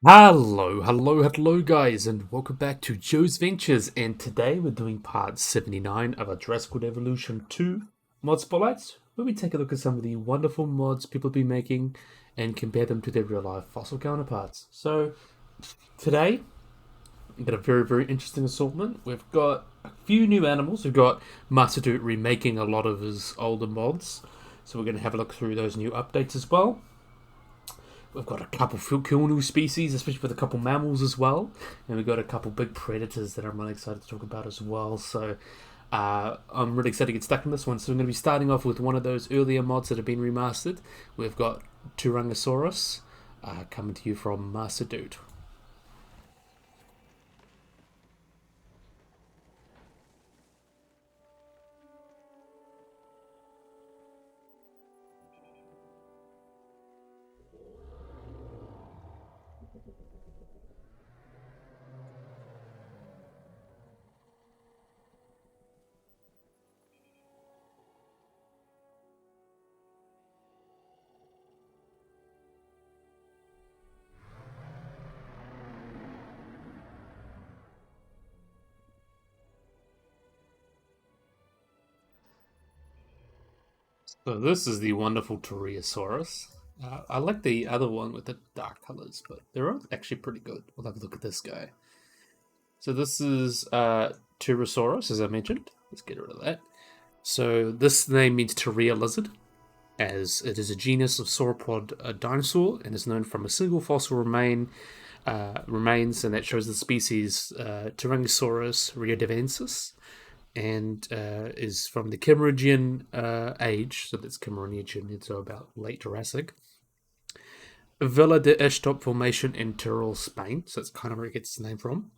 Hello guys, and welcome back to Joe's Ventures. And today we're doing part 79 of our Jurassic World Evolution 2 mod spotlights, where we take a look at some of the wonderful mods people have been making and compare them to their real life fossil counterparts. So today we've got a very interesting assortment. We've got a few new animals. We've got Masato remaking a lot of his older mods, so we're going to have a look through those new updates as well. We've got a couple cool new species, especially with a couple mammals as well, and we've got a couple big predators that I'm really excited to talk about as well. So I'm really excited to get stuck in this one. So I'm going to be starting off with one of those earlier mods that have been remastered. We've got Tyrannosaurus coming to you from Master Dude. So this is the wonderful Tyrannosaurus. I like the other one with the dark colors, but they're all actually pretty good. We'll have a look at this guy. So this is Tyrannosaurus, as I mentioned. Let's get rid of that. So this name means Terria lizard, as it is a genus of sauropod dinosaur and is known from a single fossil remains, and that shows the species Tyrannosaurus riodevensis, and is from the Cameroonian age, so that's Cameroonian, so about late Jurassic. Villa de Estop Formation in Tyrol, Spain, so that's kind of where it gets its name from.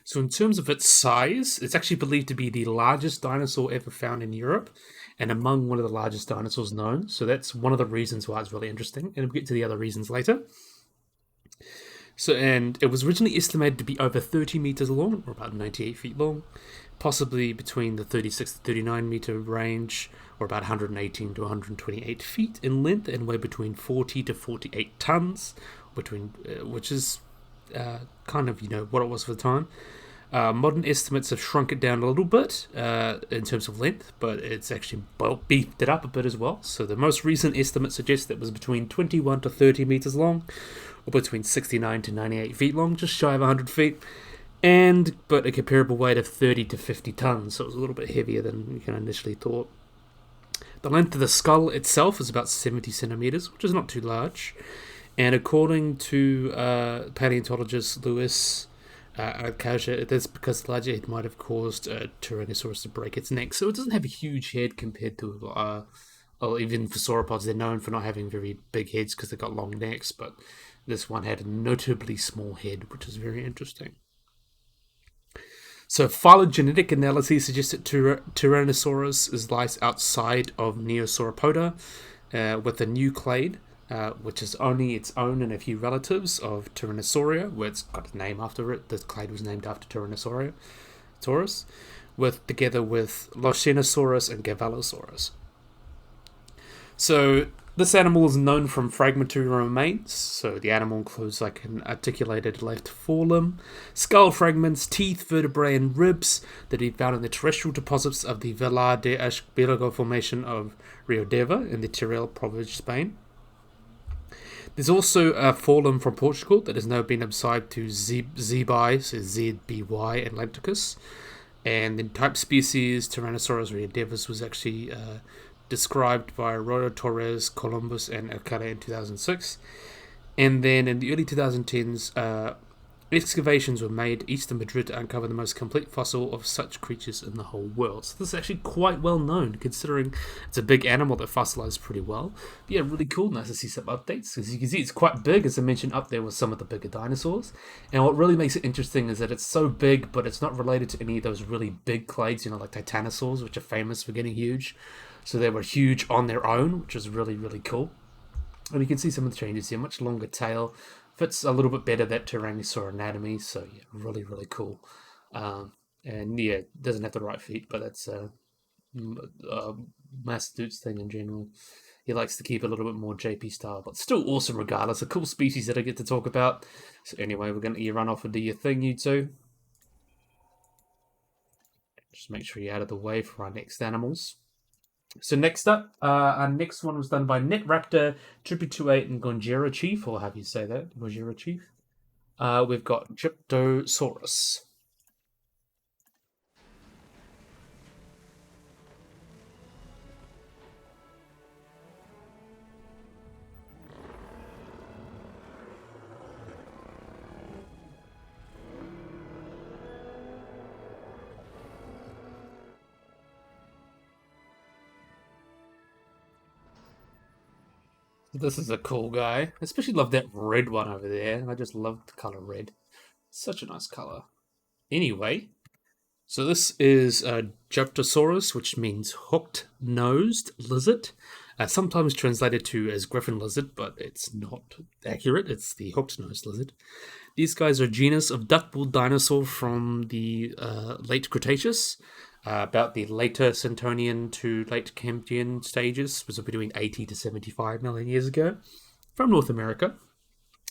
So, in terms of its size, it's actually believed to be the largest dinosaur ever found in Europe and among one of the largest dinosaurs known. So, that's one of the reasons why it's really interesting. And we'll get to the other reasons later. So, and it was originally estimated to be over 30 meters long, or about 98 feet long, possibly between the 36 to 39 meter range, or about 118 to 128 feet in length, and weigh between 40 to 48 tons, which is kind of what it was for the time. Modern estimates have shrunk it down a little bit in terms of length, but it's actually beefed it up a bit as well. So the most recent estimate suggests that it was between 21 to 30 meters long, or between 69 to 98 feet long, just shy of 100 feet, but a comparable weight of 30 to 50 tons, so it was a little bit heavier than you initially thought. The length of the skull itself is about 70 centimeters, which is not too large. And according to paleontologist Louis Alcaja, that's because the larger head might have caused Tyrannosaurus to break its neck. So it doesn't have a huge head compared to, or even for sauropods, they're known for not having very big heads because they've got long necks, but this one had a notably small head, which is very interesting. So phylogenetic analysis suggests that Tyrannosaurus lies outside of Neosauropoda with a nucleid, which is only its own and a few relatives of Tyrannosauria, where it's got a name after it. The clade was named after Tyrannosauria, Taurus, together with Loshenosaurus and Gavallosaurus. So this animal is known from fragmentary remains. So the animal includes like an articulated left forelimb, skull fragments, teeth, vertebrae, and ribs that he found in the terrestrial deposits of the Villa de Ashbelago formation of Rio Deva in the Teruel province, Spain. There's also a forelimb from Portugal that has now been ascribed to Zebi, so ZBY Atlanticus. And the type species Tyrannosaurus riodevis was actually described by Rodo Torres, Columbus, and Alcala in 2006. And then in the early 2010s, excavations were made east of Madrid to uncover the most complete fossil of such creatures in the whole world. So this is actually quite well known, considering it's a big animal that fossilized pretty well. But yeah, really cool. Nice to see some updates. As you can see, it's quite big, as I mentioned, up there with some of the bigger dinosaurs. And what really makes it interesting is that it's so big, but it's not related to any of those really big clades, like titanosaurs, which are famous for getting huge. So they were huge on their own, which is really cool. And you can see some of the changes here. Much longer tail, fits a little bit better that Tyrannosaur anatomy. So yeah, really cool. And yeah, doesn't have the right feet, but that's Master Dude's thing in general. He likes to keep a little bit more JP style, but still awesome regardless. A cool species that I get to talk about. So anyway, we're going to let you run off and do your thing, you two. Just make sure you're out of the way for our next animals. So next up, our next one was done by Netraptor, JWE2 and Gonjera Chief, or how do you say that? Gonjera Chief. We've got Gyptosaurus. This is a cool guy. I especially love that red one over there. I just love the color red. Such a nice color. Anyway, so this is Gyptosaurus, which means hooked-nosed lizard. Sometimes translated to as griffin lizard, but it's not accurate. It's the hooked-nosed lizard. These guys are a genus of duck-billed dinosaur from the late Cretaceous, about the later Centonian to late Cambrian stages, was between 80 to 75 million years ago, from North America.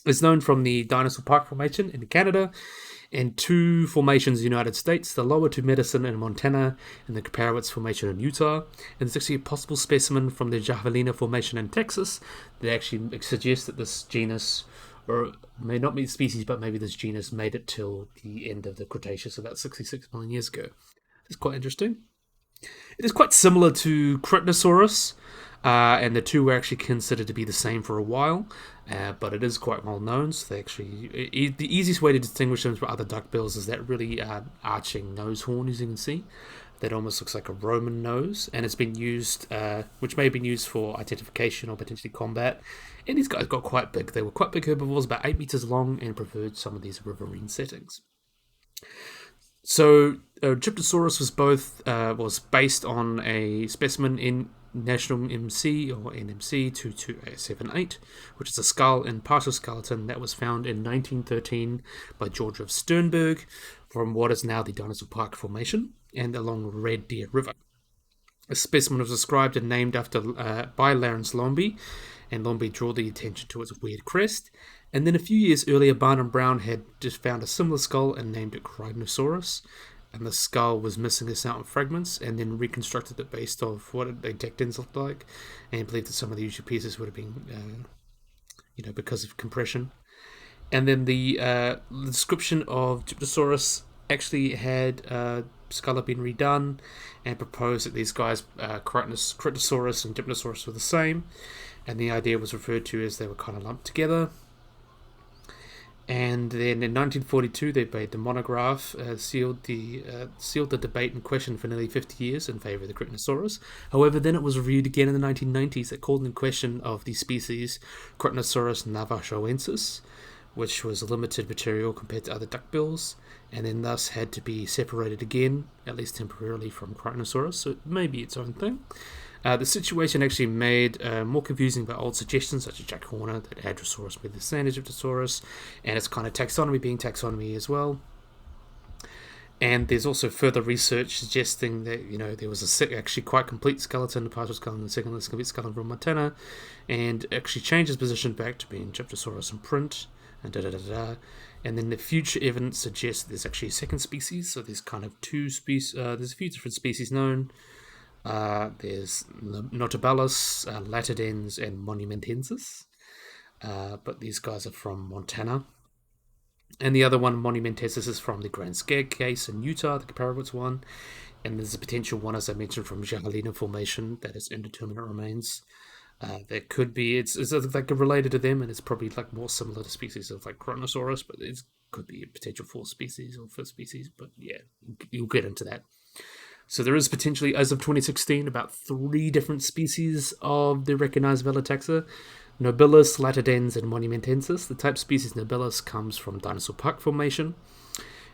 It's known from the Dinosaur Park Formation in Canada and two formations in the United States, the Lower Two Medicine in Montana and the Counterparts Formation in Utah. And there's actually a possible specimen from the Javelina Formation in Texas that actually suggests that this genus, or may not be the species, but maybe this genus made it till the end of the Cretaceous about 66 million years ago. It's quite interesting. It is quite similar to Cretasaurus, and the two were actually considered to be the same for a while, but it is quite well known. So they actually, the easiest way to distinguish them from other duckbills is that really arching nose horn, as you can see. That almost looks like a Roman nose, and it's been used, which may have been used for identification or potentially combat. And these guys got quite big. They were quite big herbivores, about 8 meters long, and preferred some of these riverine settings. So Gyptosaurus was based on a specimen in National MC or NMC 2278, which is a skull and partial skeleton that was found in 1913 by George of Sternberg from what is now the Dinosaur Park Formation and along Red Deer River. A specimen was described and named after by Lawrence Lombe, and Lombe drew the attention to its weird crest. And then a few years earlier, Barnum Brown had just found a similar skull and named it Crinosaurus. And the skull was missing certain fragments, and then reconstructed it based off what the intestines looked like, and believed that some of the usual pieces would have been, because of compression. And then the description of Gyptosaurus actually had skull had been redone, and proposed that these guys, Cretasaurus and Dinosaurs, were the same, and the idea was referred to as they were kind of lumped together. And then in 1942, they made the monograph, sealed the debate in question for nearly 50 years in favour of the Cretasaurus. However, then it was reviewed again in the 1990s that called in question of the species Cretasaurus navajoensis, which was a limited material compared to other duckbills, and then thus had to be separated again, at least temporarily, from Cretasaurus, so it may be its own thing. The situation actually made more confusing by old suggestions such as Jack Horner that Hadrosaurus be the same as Gyptosaurus, and its kind of taxonomy being taxonomy as well. And there's also further research suggesting that there was actually quite complete skeleton, a partial skeleton, and a second complete skeleton from Montana, and actually changed its position back to being Gyptosaurus in print, and And then the future evidence suggests that there's actually a second species. So there's kind of two species. There's a few different species known. There's Notabilis, Latidens, and Monumentensis. But these guys are from Montana. And the other one, Monumentensis, is from the Grand Staircase in Utah, the Comparabits one. And there's a potential one, as I mentioned, from Javelina Formation that is indeterminate remains. That could be, it's like related to them, and it's probably like more similar to species of like Cretasaurus, but it could be a potential fourth species or fifth species. But yeah, you'll get into that. So there is potentially, as of 2016, about 3 different species of the recognized Velataxa: Nobilis, Latidens, and Monumentensis. The type species Nobilis comes from Dinosaur Park Formation,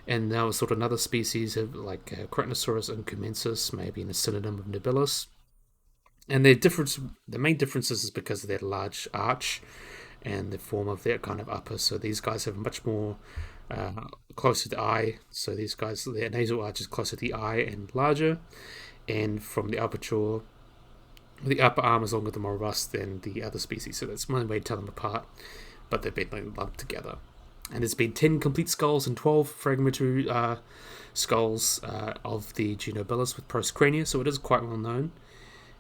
and now sort of another species of like Cretasaurus and Cumensis, maybe in a synonym of Nobilis. And the main differences is because of their large arch and the form of their kind of upper. So these guys have much more closer to the eye. So these guys, their nasal arch is closer to the eye and larger. And from the upper jaw, The upper arm is longer than more robust than the other species, so that's one way to tell them apart, but they've been lumped together. And there's been 10 complete skulls and 12 fragmentary skulls of the Genobilus with prostcrania, so it is quite well known.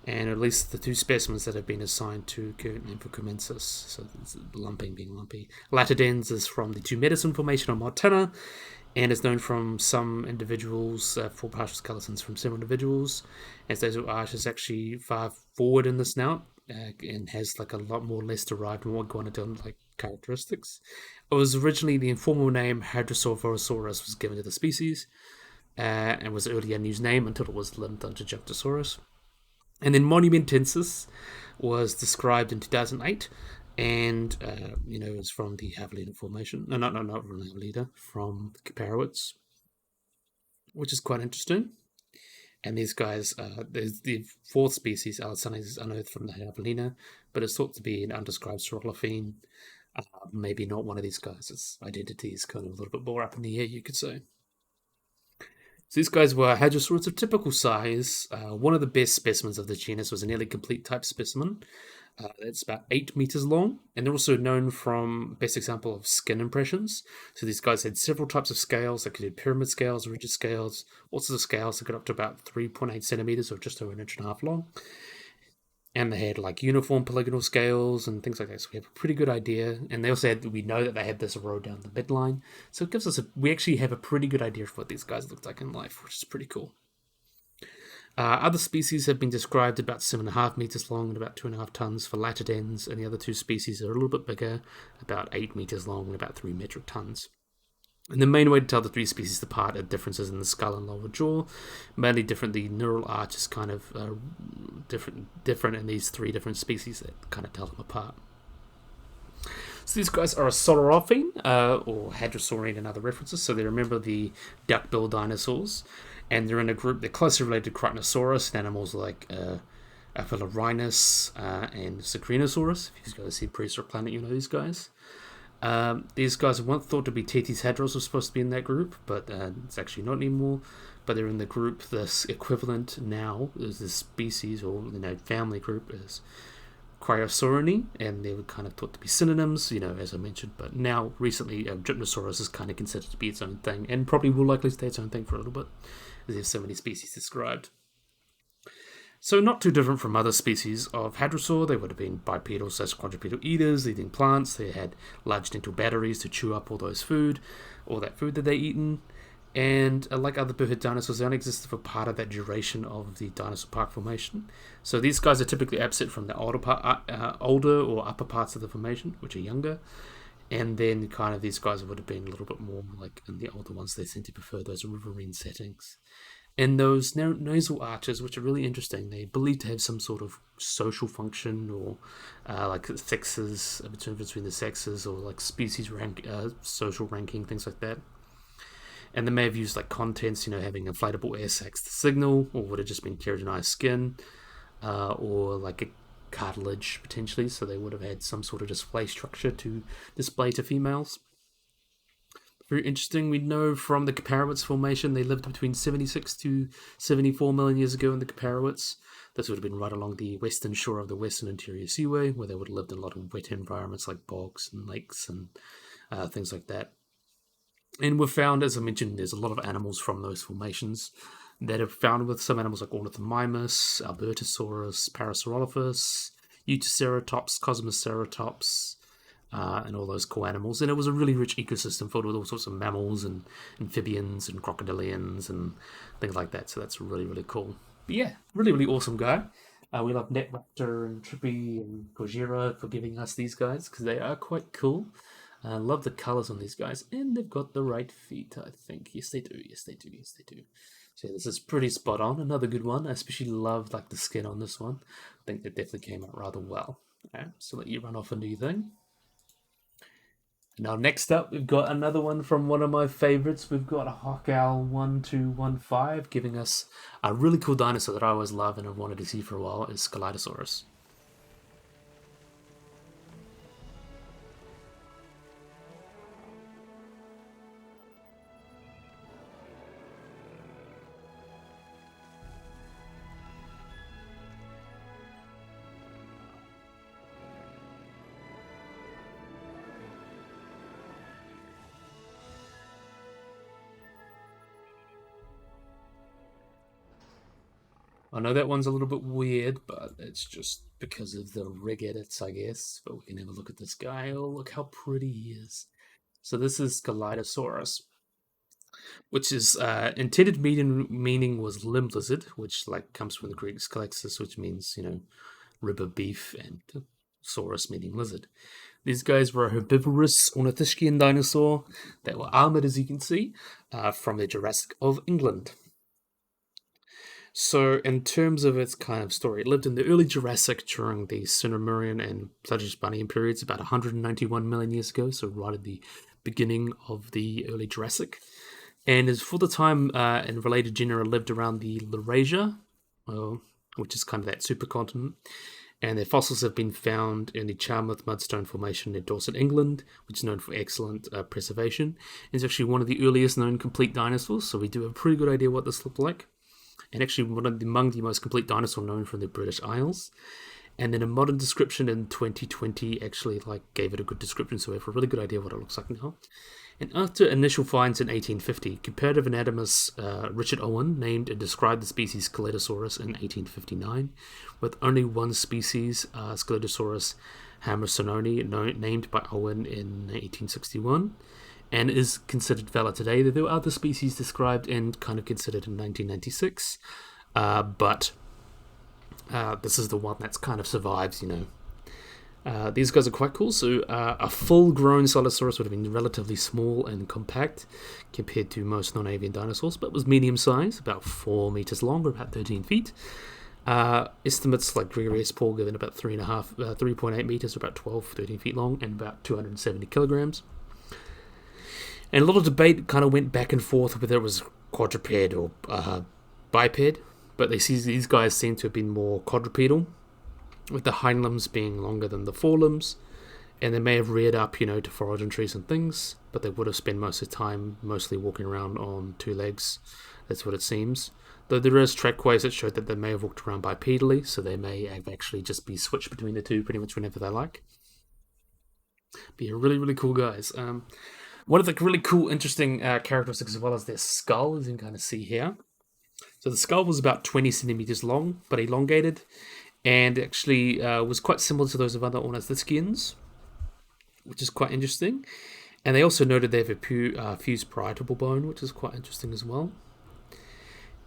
And at least the two specimens that have been assigned to Lymphocumensis, so lumping being lumpy. Latidens is from the Two Medicine Formation on Montana, and is known from some individuals, for partial skeletons from several individuals, as those arch is actually far forward in the snout, and has like a lot more less derived, more iguanodon like characteristics. It was originally the informal name Hadrosaurus was given to the species, and was earlier unused name until it was linked onto Junctosaurus. And then Monumentensis was described in 2008, and is from the Javelina formation. No, not from the Javelina, from the Caparowits, which is quite interesting. And these guys, there's the fourth species, Alisane, is unearthed from the Javelina, but it's thought to be an undescribed Saurolophine. Maybe not one of these guys. Its identity is kind of a little bit more up in the air, you could say. So these guys were hadrosaurs of typical size. One of the best specimens of the genus was a nearly complete type specimen. It's about 8 meters long, and they're also known from best example of skin impressions. So these guys had several types of scales. They could do pyramid scales, rigid scales, all sorts of scales that got up to about 3.8 centimeters, or just over an inch and a half long. And they had like uniform polygonal scales and things like that. So we have a pretty good idea. And they also had, we know that they had this row down the midline. So it gives us we actually have a pretty good idea of what these guys looked like in life, which is pretty cool. Other species have been described about 7.5 meters long and about 2.5 tons for latidens, and the other two species are a little bit bigger, about 8 meters long and about 3 metric tons. And the main way to tell the three species apart are differences in the skull and lower jaw. Mainly different, the neural arch is kind of different in these three different species that kind of tell them apart. So these guys are a Saurophine, or Hadrosaurian in other references, so they remember the duck-billed dinosaurs, and they're in a group, they're closely related to Crotinosaurus, and animals like Aphilorinus and Sucrinosaurus. If you guys see Prehistoric Planet, you know these guys. These guys are once thought to be Tethys hadros, were supposed to be in that group, but it's actually not anymore. But they're in the group. This equivalent now is this species or family group is Cryosaurini, and they were kind of thought to be synonyms, as I mentioned. But now recently, Dinosaurs is kind of considered to be its own thing, and probably will likely stay its own thing for a little bit, as there's so many species described. So not too different from other species of hadrosaur. They would have been bipedal / quadrupedal eaters, eating plants. They had large dental batteries to chew up all that food that they eaten. And like other biped dinosaurs, they only existed for part of that duration of the dinosaur park formation. So these guys are typically absent from the older or upper parts of the formation, which are younger. And then kind of these guys would have been a little bit more like in the older ones. They seem to prefer those riverine settings. And those nasal arches, which are really interesting, they believe to have some sort of social function, or like sexes, between the sexes, or like species rank, social ranking, things like that. And they may have used like contents, having inflatable air sacs to signal, or would have just been keratinized skin, or like a cartilage potentially. So they would have had some sort of display structure to display to females. Very interesting. We know from the Caparowits formation they lived between 76 to 74 million years ago in the Caparowits. This would have been right along the western shore of the Western Interior Seaway, where they would have lived in a lot of wet environments like bogs and lakes and things like that. And we've found, as I mentioned, there's a lot of animals from those formations that are found with some animals like Ornithomimus, Albertosaurus, Parasaurolophus, Utaceratops, Cosmoceratops, and all those cool animals. And it was a really rich ecosystem filled with all sorts of mammals and amphibians and crocodilians and things like that. So that's really, really cool. But yeah, really, really awesome guy. We love Netraptor and Trippy and Gojira for giving us these guys because they are quite cool. I love the colors on these guys, and they've got the right feet, I think. Yes, they do. Yes, they do. Yes, they do. So yeah, this is pretty spot on. Another good one. I especially love like the skin on this one. I think it definitely came out rather well. Okay, so let you run off and do your thing. Now, next up, we've got another one from one of my favorites. We've got a Hawkowl1215 giving us a really cool dinosaur that I always love and I've wanted to see for a while is Scelidosaurus. I know that one's a little bit weird, but it's just because of the rig edits, I guess. But we can have a look at this guy. Oh, look how pretty he is. So this is Kaleidosaurus, which is intended meaning was limb lizard, which like comes from the Greek skalexis, which means rib of beef, and saurus meaning lizard. These guys were a herbivorous ornithischian dinosaur that were armored, as you can see, from the Jurassic of England. So, in terms of its kind of story, it lived in the early Jurassic during the Cenomurian and Plagiarisbanian periods, about 191 million years ago, so right at the beginning of the early Jurassic. And is for the time and related genera lived around the Laurasia, which is kind of that supercontinent. And their fossils have been found in the Charmouth Mudstone Formation in Dorset, England, which is known for excellent preservation. It's actually one of the earliest known complete dinosaurs, so we do have a pretty good idea what this looked like. And actually among the most complete dinosaur known from the British Isles. And then a modern description in 2020 actually gave it a good description, so we have a really good idea what it looks like now. And after initial finds in 1850, comparative anatomist Richard Owen named and described the species Kaleidosaurus in 1859, with only one species, Scelidosaurus hammersononi, named by Owen in 1861, and is considered valid today. There were other species described and kind of considered in 1996, but this is the one that's kind of survives, These guys are quite cool. So a full-grown Celosaurus would have been relatively small and compact compared to most non-avian dinosaurs, but was medium-sized, about 4 meters long, or about 13 feet. Estimates like Gregory S. Paul given about 3.8 meters, or about 13 feet long, and about 270 kilograms. And a lot of debate kind of went back and forth whether it was quadruped or biped, but these guys seem to have been more quadrupedal, with the hind limbs being longer than the forelimbs, and they may have reared up, to forage on trees and things, but they would have spent most of the time mostly walking around on 2 legs. That's what it seems. Though there is trackways that showed that they may have walked around bipedally, so they may have actually just be switched between the two pretty much whenever they like. But yeah, really, really cool guys. One of the really cool, interesting characteristics as well as their skull, as you can kind of see here. So the skull was about 20 centimeters long, but elongated, and actually was quite similar to those of other ornithischians, which is quite interesting. And they also noted they have a fused parietal bone, which is quite interesting as well.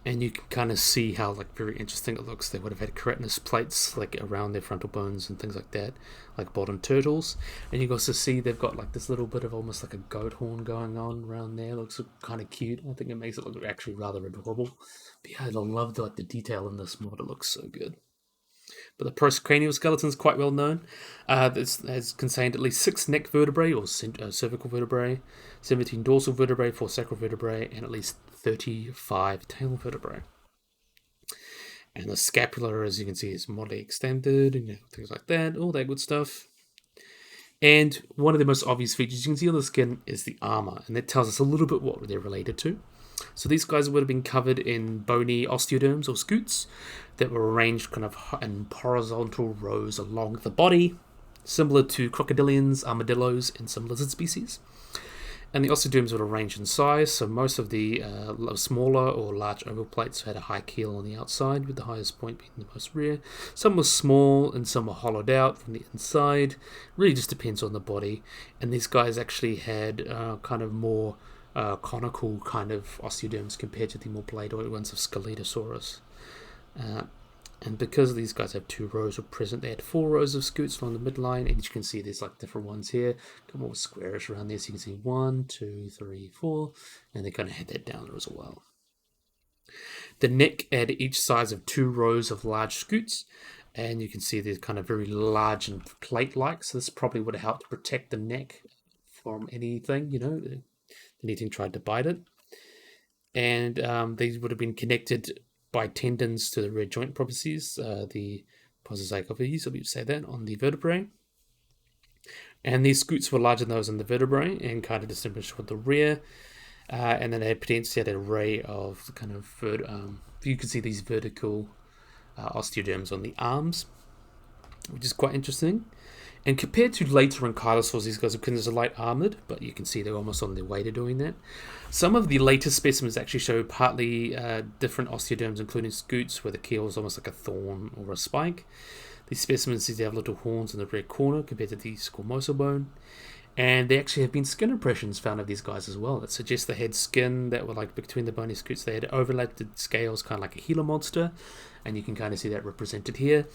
And you can kind of see how very interesting it looks. They would have had keratinous plates around their frontal bones and things like that, like bottom turtles. And you can also see they've got this little bit of almost like a goat horn going on around there. It looks kind of cute. I think it makes it look actually rather adorable. But yeah, I love the detail in this mod. It looks so good. But the postcranial skeleton is quite well known. This has contained at least 6 neck vertebrae or cervical vertebrae, 17 dorsal vertebrae, 4 sacral vertebrae, and at least 35 tail vertebrae. And the scapula, as you can see, is moderately extended, and things like that, all that good stuff. And one of the most obvious features you can see on the skin is the armor, and that tells us a little bit what they're related to. So these guys would have been covered in bony osteoderms or scutes that were arranged kind of in horizontal rows along the body, similar to crocodilians, armadillos, and some lizard species. And the osteoderms were arranged in size, so most of the smaller or large oval plates had a high keel on the outside, with the highest point being the most rear. Some were small and some were hollowed out from the inside. Really just depends on the body. And these guys actually had kind of more conical kind of osteoderms compared to the more bladoid ones of Scelidosaurus. And because these guys have 2 rows of present, they had 4 rows of scutes along the midline, and you can see there's different ones here, come more squarish around there, so you can see 1, 2, 3, 4, and they kind of had that down there as well. The neck had each size of 2 rows of large scutes, and you can see they're kind of very large and plate-like, so this probably would have helped protect the neck from anything, anything tried to bite it. And these would have been connected by tendons to the rear joint processes, the posozygopies, if you say that, on the vertebrae. And these scutes were larger than those in the vertebrae and kind of distinguished with the rear. And then they had potentially had an array of kind of, you can see these vertical osteoderms on the arms, which is quite interesting. And compared to later Ankylosaurs, these guys are considered light armored, but you can see they're almost on their way to doing that. Some of the later specimens actually show partly different osteoderms, including scutes, where the keel is almost like a thorn or a spike. These specimens have little horns in the rear corner compared to the squamosal bone. And there actually have been skin impressions found of these guys as well that suggest they had skin that were like between the bony scutes. They had overlapped scales, kind of like a Gila monster, and you can kind of see that represented here.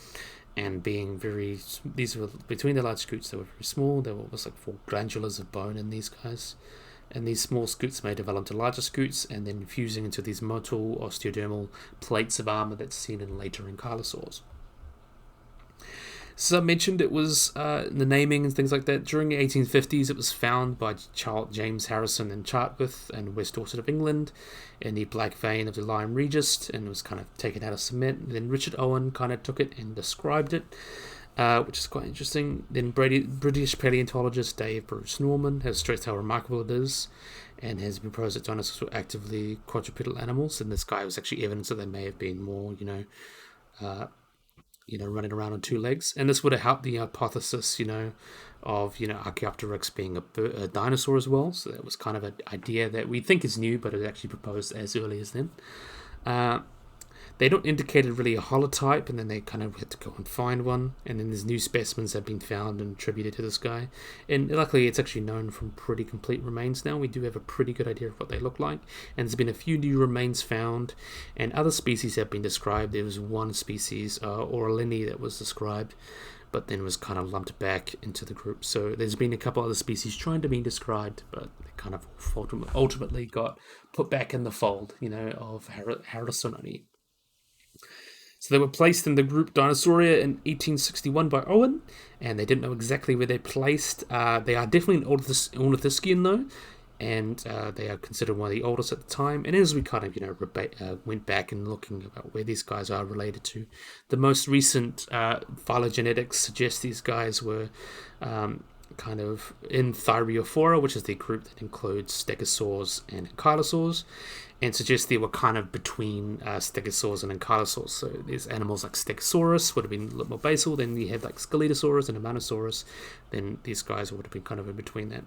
And being very, these were between the large scutes, they were very small. There were almost like 4 glandulars of bone in these guys. And these small scutes may develop into larger scutes and then fusing into these motile osteodermal plates of armor that's seen in later ankylosaurs. So I mentioned it was the naming and things like that. During the 1850s, it was found by James Harrison in Chartworth and West Dorset of England in the black vein of the Lyme Regis, and it was kind of taken out of cement. And then Richard Owen kind of took it and described it, which is quite interesting. Then British paleontologist Dave Bruce Norman has stressed how remarkable it is and has proposed that dinosaurs were actively quadrupedal animals, and this guy was actually evidence that they may have been more, running around on 2 legs. And this would have helped the hypothesis, of, Archaeopteryx being a dinosaur as well. So that was kind of an idea that we think is new, but it was actually proposed as early as then. They don't indicate really a holotype, and then they kind of had to go and find one. And then there's new specimens that have been found and attributed to this guy. And luckily, it's actually known from pretty complete remains now. We do have a pretty good idea of what they look like. And there's been a few new remains found, and other species have been described. There was one species, Oralini, that was described, but then was kind of lumped back into the group. So there's been a couple other species trying to be described, but they kind of ultimately got put back in the fold, of Harrisononi. So they were placed in the group Dinosauria in 1861 by Owen, and they didn't know exactly where they're placed. They are definitely an Ornithischian, though, and they are considered one of the oldest at the time. And as we kind of went back and looking about where these guys are related to, the most recent phylogenetics suggest these guys were kind of in Thyreophora, which is the group that includes stegosaurs and ankylosaurs, and suggests they were kind of between stegosaurs and ankylosaurs. So there's animals like Stegosaurus would have been a little more basal, then you have like Scelidosaurus and Amanosaurus, then these guys would have been kind of in between that.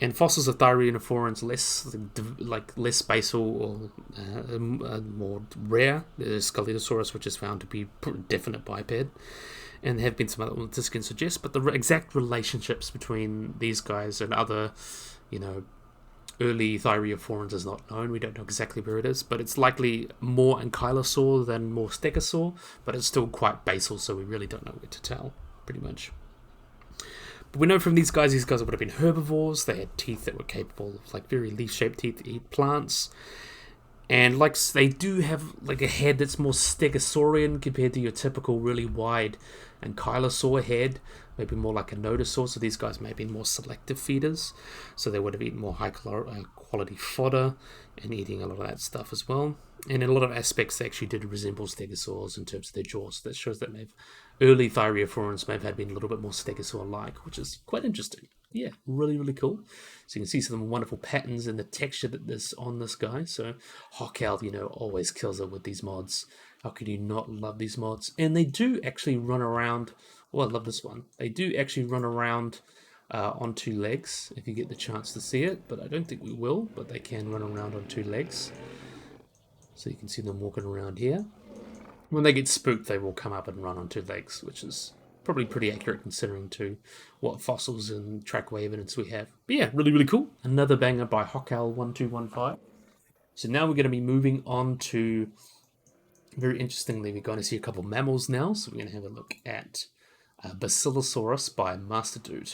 And fossils of Thyreophorans less basal or more rare. There's Scelidosaurus, which is found to be definite biped, and there have been some other ones this can suggest, but the exact relationships between these guys and other, early Thyreophorans is not known. We don't know exactly where it is, but it's likely more ankylosaur than more stegosaur, but it's still quite basal, so we really don't know where to tell, pretty much. But we know from these guys would have been herbivores. They had teeth that were capable of very leaf-shaped teeth to eat plants. And they do have a head that's more stegosaurian compared to your typical really wide ankylosaur head, maybe more like a nodosaur. So these guys may have been more selective feeders, so they would have eaten more high quality fodder and eating a lot of that stuff as well. And in a lot of aspects, they actually did resemble stegosaurs in terms of their jaws. So that shows that early Thyreophorans may have had been a little bit more stegosaur-like, which is quite interesting. Yeah, really, really cool. So you can see some wonderful patterns in the texture that is on this guy. So Hockel, always kills it with these mods. How could you not love these mods? And they do actually run around. Oh, I love this one. They do actually run around on 2 legs, if you get the chance to see it. But I don't think we will, but they can run around on 2 legs. So you can see them walking around here. When they get spooked, they will come up and run on 2 legs, which is probably pretty accurate considering to what fossils and trackway evidence we have. But yeah, really, really cool. Another banger by Hockel1215. So now we're going to be moving on to, very interestingly, we're going to see a couple mammals now. So we're going to have a look at Basilosaurus by Master Dude.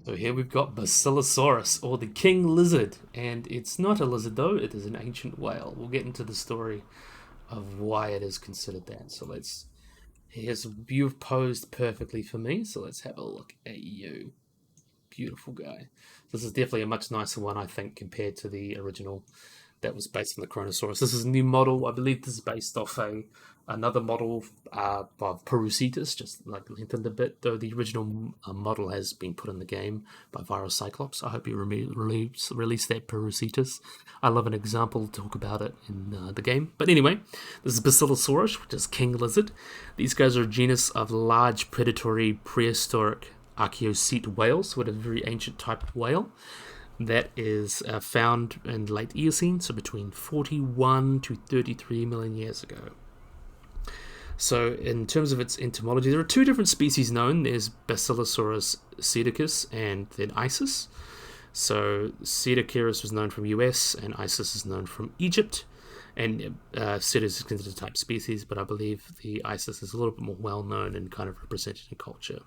So here we've got Basilosaurus, or the king lizard, and it's not a lizard though, it is an ancient whale. We'll get into the story of why it is considered that. So you've posed perfectly for me, so let's have a look at you. Beautiful guy. This is definitely a much nicer one, I think, compared to the original that was based on the Chronosaurus. This is a new model. I believe this is based off another model of Perucetus, just like lengthened a bit, though the original model has been put in the game by Viral Cyclops. I hope you release that Perucetus. I love an example to talk about it in the game. But anyway, this is Basilosaurus, which is king lizard. These guys are a genus of large predatory prehistoric Archaeocete whales, so it is a very ancient type of whale that is found in late Eocene, so between 41 to 33 million years ago. So in terms of its entomology, there are two different species known. There's Basilosaurus psittacus and then Isis. So Psittacus was known from US and Isis is known from Egypt. And Psittacus is considered a type species, but I believe the Isis is a little bit more well known and kind of represented in culture.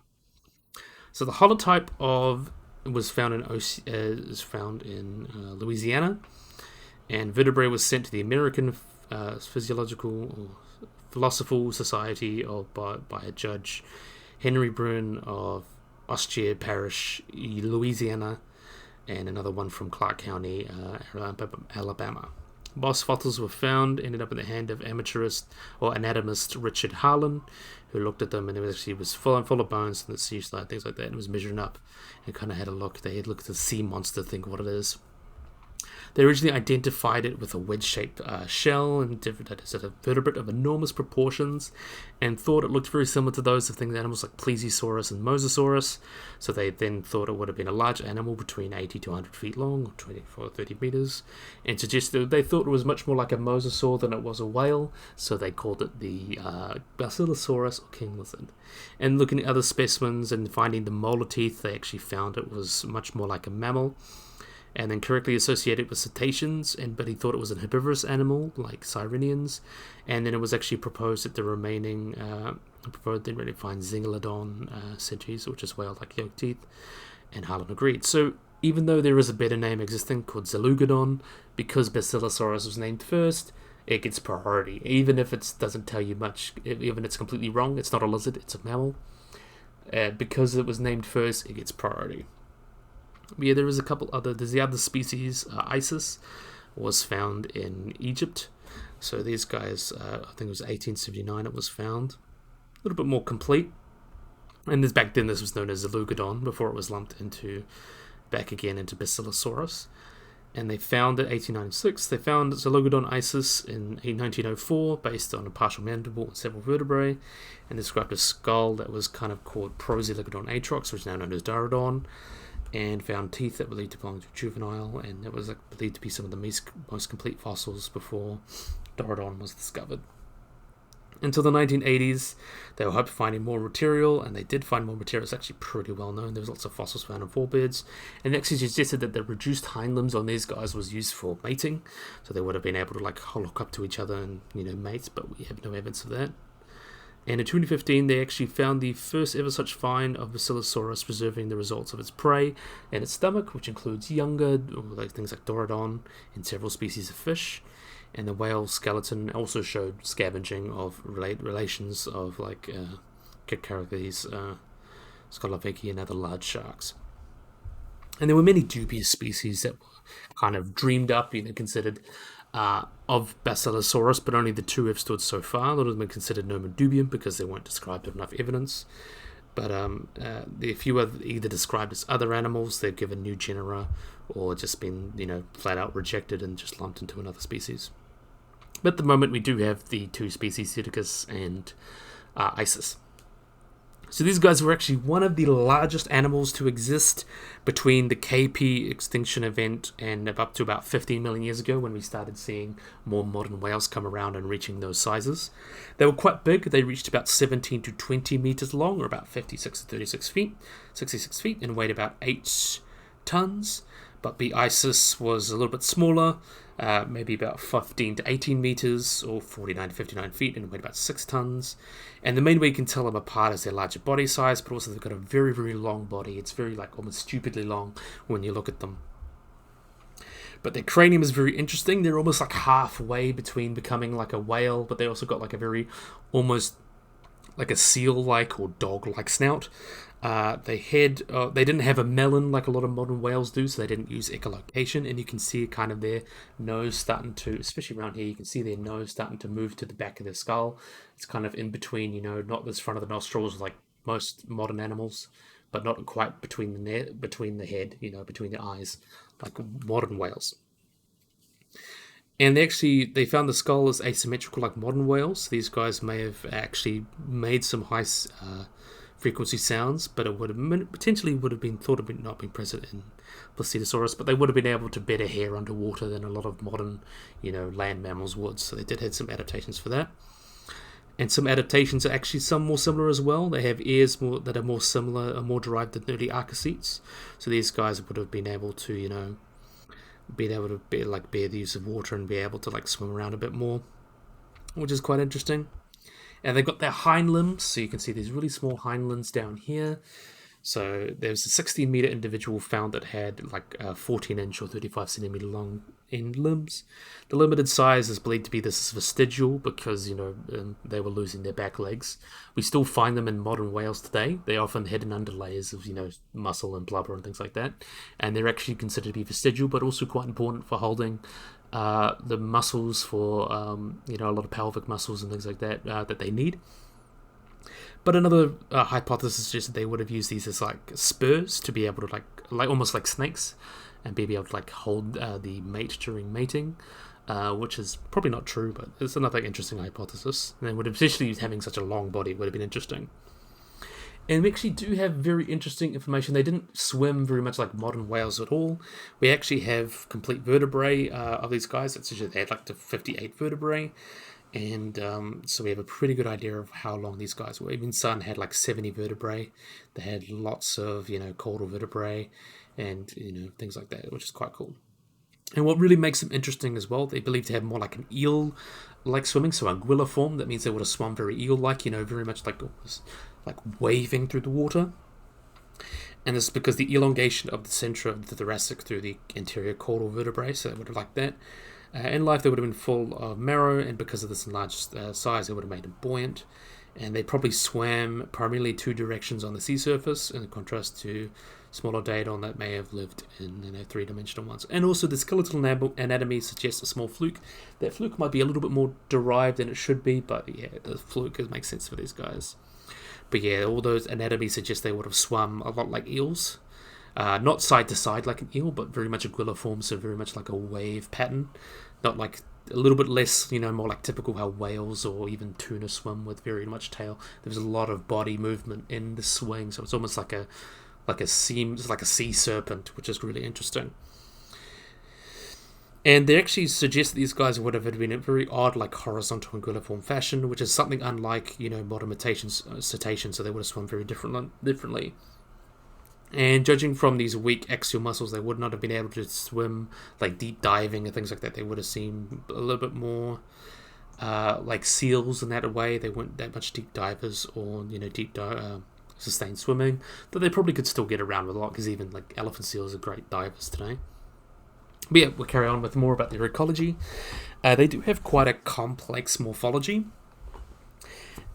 So the holotype was found in Louisiana, and vertebrae was sent to the American Philosophical Society by a judge, Henry Brun of Ostier Parish, Louisiana, and another one from Clark County, Alabama. Boss fossils were found, ended up in the hand of anatomist Richard Harlan, who looked at them and it was full of bones and the sea slide, things like that, and was measuring up and kind of had a look. They had looked at the sea monster, think what it is. They originally identified it with a wedge-shaped shell and different vertebrate of enormous proportions, and thought it looked very similar to those of animals like Plesiosaurus and Mosasaurus. So they then thought it would have been a large animal between 80 to 100 feet long, or 24 or 30 meters, and suggested they thought it was much more like a mosasaur than it was a whale. So they called it the Basilosaurus or king lizard. And looking at other specimens and finding the molar teeth, they actually found it was much more like a mammal, and then correctly associated with cetaceans, but he thought it was an herbivorous animal like sirenians, and then it was actually proposed that the remaining didn't really find Zingalodon centuries, which is whale-like yolk teeth, and Harlan agreed. So even though there is a better name existing called Zelugodon, because Basilosaurus was named first, it gets priority, even if it doesn't tell you much, even if it's completely wrong. It's not a lizard, it's a mammal. Because it was named first, it gets priority. Yeah, there's the other species, Isis, was found in Egypt. So these guys, I think it was 1879 it was found. A little bit more complete. And back then this was known as Zelugodon, before it was lumped back again into Basilosaurus. And they found in 1896, they found Zelugodon Isis in 1904, based on a partial mandible and several vertebrae, and described a skull that was kind of called Prozelugodon atrox, which is now known as Dirodon, and found teeth that were believed to belong to juvenile, and it was believed to be some of the most complete fossils before Dirodon was discovered. Until the 1980s, they were hoping finding more material, and they did find more material. It's actually pretty well known. There was lots of fossils found in forebears, and actually suggested that the reduced hind limbs on these guys was used for mating, so they would have been able to lock up to each other and mate, but we have no evidence of that. And in 2015, they actually found the first ever such find of Basilosaurus preserving the results of its prey and its stomach, which includes younger, things like Dorodon and several species of fish. And the whale skeleton also showed scavenging of relations of Cacaricles, Scoloveki, and other large sharks. And there were many dubious species that were kind of dreamed up, considered of Basilosaurus, but only the two have stood so far. A lot of them are considered nomen dubium because they weren't described with enough evidence. But a few are either described as other animals, they're given new genera, or just been, flat out rejected and just lumped into another species. But at the moment, we do have the two species, Psittacus and Isis. So these guys were actually one of the largest animals to exist between the KP extinction event and up to about 15 million years ago, when we started seeing more modern whales come around and reaching those sizes. They were quite big. They reached about 17 to 20 meters long, or about 56 to 66 feet, and weighed about 8 tons. But the Isis was a little bit smaller, maybe about 15 to 18 meters, or 49 to 59 feet, and weighed about 6 tons. And the main way you can tell them apart is their larger body size, but also they've got a very, very long body. It's very, almost stupidly long when you look at them. But their cranium is very interesting. They're almost halfway between becoming like a whale, but they also got a very, almost like a seal-like or dog-like snout. They didn't have a melon like a lot of modern whales do, so they didn't use echolocation. And you can see kind of their nose starting to, especially around here, you can see their nose starting to move to the back of their skull. It's kind of in between, not this front of the nostrils like most modern animals, but not quite between between the head, between the eyes, like modern whales. And they found the skull is asymmetrical like modern whales. These guys may have actually made some high frequency sounds, but it potentially would have been thought of not being present in Placetosaurus, but they would have been able to better hear underwater than a lot of modern, land mammals would. So they did have some adaptations for that. And some adaptations are actually some more similar as well. They have ears that are more similar, are more derived than early archaecetes. So these guys would have been able to, bear the use of water and be able to swim around a bit more, which is quite interesting. And they've got their hind limbs, so you can see these really small hind limbs down here. So there's a 16-meter individual found that had 14-inch or 35-centimeter long end limbs. The limited size is believed to be this vestigial because they were losing their back legs. We still find them in modern whales today. They're often hidden under layers of muscle and blubber and things like that, and they're actually considered to be vestigial, but also quite important for holding the muscles for a lot of pelvic muscles and things like that that they need. But another hypothesis suggests that they would have used these as spurs to be able to almost like snakes, and be able to hold the mate during mating, which is probably not true, but it's another interesting hypothesis. And they would have essentially having such a long body would have been interesting. And we actually do have very interesting information. They didn't swim very much like modern whales at all. We actually have complete vertebrae of these guys. It's usually they had to 58 vertebrae. And so we have a pretty good idea of how long these guys were. Even Sun had 70 vertebrae. They had lots of, caudal vertebrae and, things like that, which is quite cool. And what really makes them interesting as well, they believe to have more like an eel-like swimming, so anguilliform. That means they would have swum very eel-like, very much like waving through the water. And this is because the elongation of the center of the thoracic through the anterior caudal vertebrae, so they would have liked that. In life, they would have been full of marrow, and because of this enlarged size, it would have made them buoyant. And they probably swam primarily two directions on the sea surface, in contrast to smaller Daedon that may have lived in three-dimensional ones. And also, the skeletal anatomy suggests a small fluke. That fluke might be a little bit more derived than it should be, but yeah, the fluke makes sense for these guys. But yeah, all those anatomies suggest they would have swum a lot like eels. Not side to side like an eel, but very much anguilliform, so very much like a wave pattern. Not like a little bit less, more like typical how whales or even tuna swim with very much tail. There's a lot of body movement in the swing, so it's almost like a sea serpent, which is really interesting. And they actually suggest that these guys would have been in a very odd, horizontal anguilliform fashion, which is something unlike, modern cetaceans, so they would have swum very differently. And judging from these weak axial muscles, they would not have been able to swim deep diving and things like that. They would have seemed a little bit more like seals in that way. They weren't that much deep divers or sustained swimming, but they probably could still get around with a lot because even elephant seals are great divers today. But yeah, we'll carry on with more about their ecology. They do have quite a complex morphology.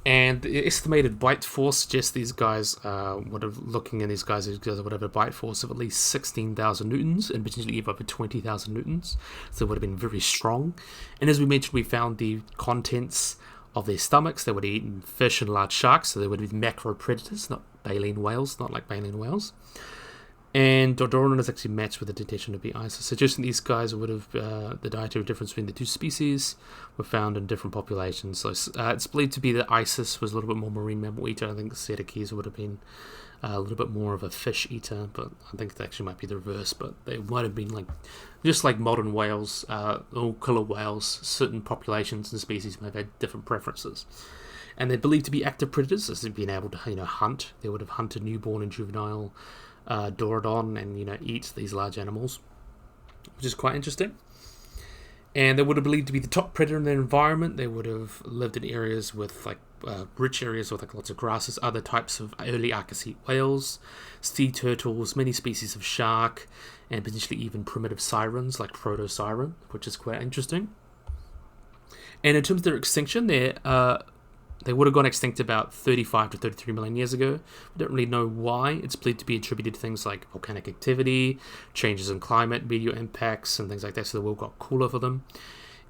And the estimated bite force suggests these guys would have a bite force of at least 16,000 newtons and potentially even over 20,000 newtons. So they would have been very strong. And as we mentioned, we found the contents of their stomachs. They would have eaten fish and large sharks, so they would have been macropredators, not baleen whales, not like baleen whales. And Dodornon is actually matched with the detection of the isis, suggesting these guys would have the dietary difference between the two species were found in different populations. So it's believed to be that isis was a little bit more marine mammal eater. I think Cetacles would have been a little bit more of a fish eater, but I think it actually might be the reverse. But they might have been just like modern whales, or killer whales. Certain populations and species may have had different preferences. And they're believed to be active predators, as they've been able to hunt. They would have hunted newborn and juvenile Dorodon and eat these large animals, which is quite interesting. And they would have believed to be the top predator in their environment. They would have lived in areas with rich areas with lots of grasses, other types of early archaeocene whales, sea turtles, many species of shark, and potentially even primitive sirens like proto-siren, which is quite interesting. And in terms of their extinction, they're They would have gone extinct about 35 to 33 million years ago. We don't really know why. It's believed to be attributed to things like volcanic activity, changes in climate, meteor impacts, and things like that, so the world got cooler for them.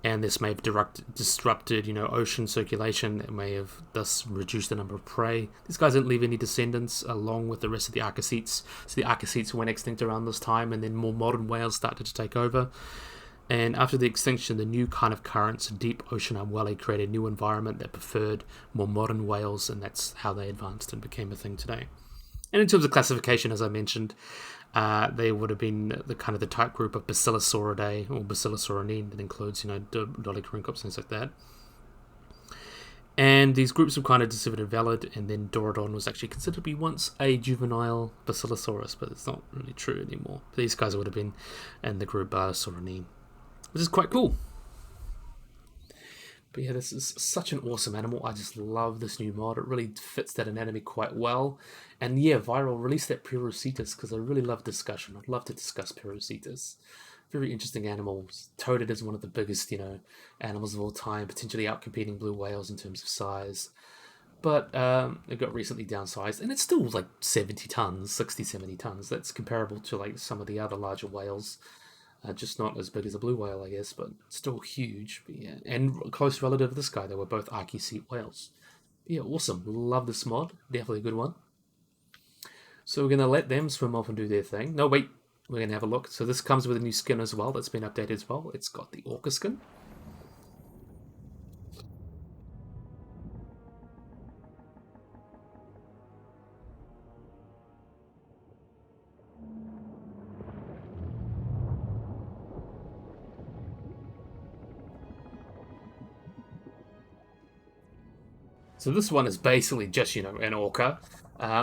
And this may have disrupted, ocean circulation. It may have thus reduced the number of prey. These guys didn't leave any descendants along with the rest of the archaecetes. So the archaecetes went extinct around this time, and then more modern whales started to take over. And after the extinction, the new kind of currents, deep ocean unwelly, created a new environment that preferred more modern whales, and that's how they advanced and became a thing today. And in terms of classification, as I mentioned, they would have been the kind of the type group of Basilosauridae or Basilosaurinae that includes, Dolichorhynchops, things like that. And these groups were kind of considered invalid, and then Dorodon was actually considered to be once a juvenile Basilosaurus, but it's not really true anymore. These guys would have been in the group Saurinae, which is quite cool. But yeah, this is such an awesome animal. I just love this new mod. It really fits that anatomy quite well. And yeah, Viral, release that Periocetus, because I really love discussion. I'd love to discuss Periocetus. Very interesting animals. Toaded is one of the biggest, animals of all time, potentially outcompeting blue whales in terms of size. But it got recently downsized, and it's still like 70 tons, 60, 70 tons. That's comparable to like some of the other larger whales. Just not as big as a blue whale, I guess, but still huge. But yeah, and a close relative of this guy. They were both archaeocete whales. But yeah, awesome. Love this mod. Definitely a good one. So we're going to let them swim off and do their thing. No, wait. We're going to have a look. So this comes with a new skin as well. That's been updated as well. It's got the orca skin. So this one is basically just, an orca.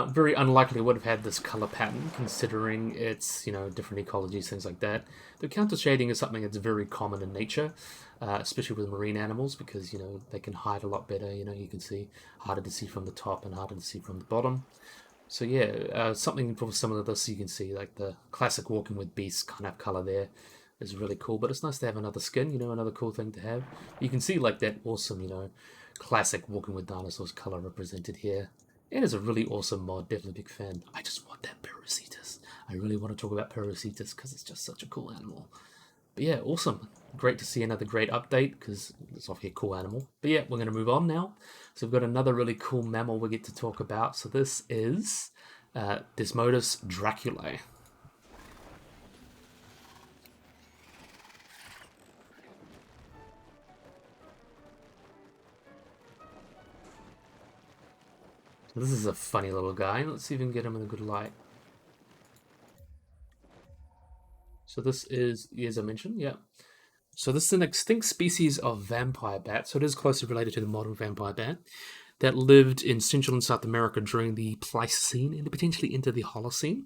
Very unlikely would have had this color pattern, considering its, different ecologies, things like that. The counter shading is something that's very common in nature, especially with marine animals, because, they can hide a lot better. You can see harder to see from the top and harder to see from the bottom. So yeah, something similar to this, you can see like the classic Walking with Beasts kind of color there is really cool. But it's nice to have another skin, another cool thing to have. You can see like that awesome, classic Walking with Dinosaurs color represented here. It is a really awesome mod, definitely a big fan. I just want that Periocetus. I really want to talk about Periocetus because it's just such a cool animal. But yeah, awesome. Great to see another great update because it's obviously a cool animal. But yeah, we're going to move on now. So we've got another really cool mammal we get to talk about. So this is Desmodus draculae. This is a funny little guy. Let's see if we can get him in a good light. So this is, as I mentioned, yeah. So this is an extinct species of vampire bat. So it is closely related to the modern vampire bat that lived in Central and South America during the Pleistocene and potentially into the Holocene.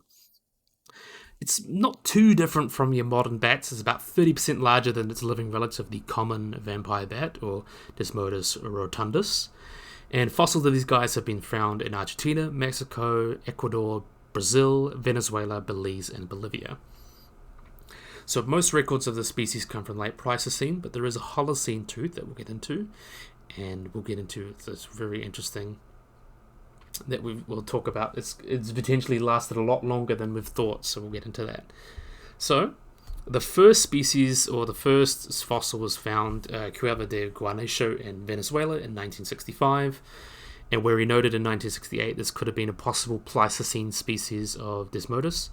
It's not too different from your modern bats. It's about 30% larger than its living relative, the common vampire bat, or Desmodus rotundus. And fossils of these guys have been found in Argentina, Mexico, Ecuador, Brazil, Venezuela, Belize, and Bolivia. So most records of the species come from late Pleistocene, but there is a Holocene tooth that we'll get into. And we'll get into this very interesting that we'll talk about. It's potentially lasted a lot longer than we've thought, so we'll get into that. So the first species, or the first fossil, was found Cueva de Guanacho in Venezuela in 1965, and where he noted in 1968 this could have been a possible Pleistocene species of Desmodus.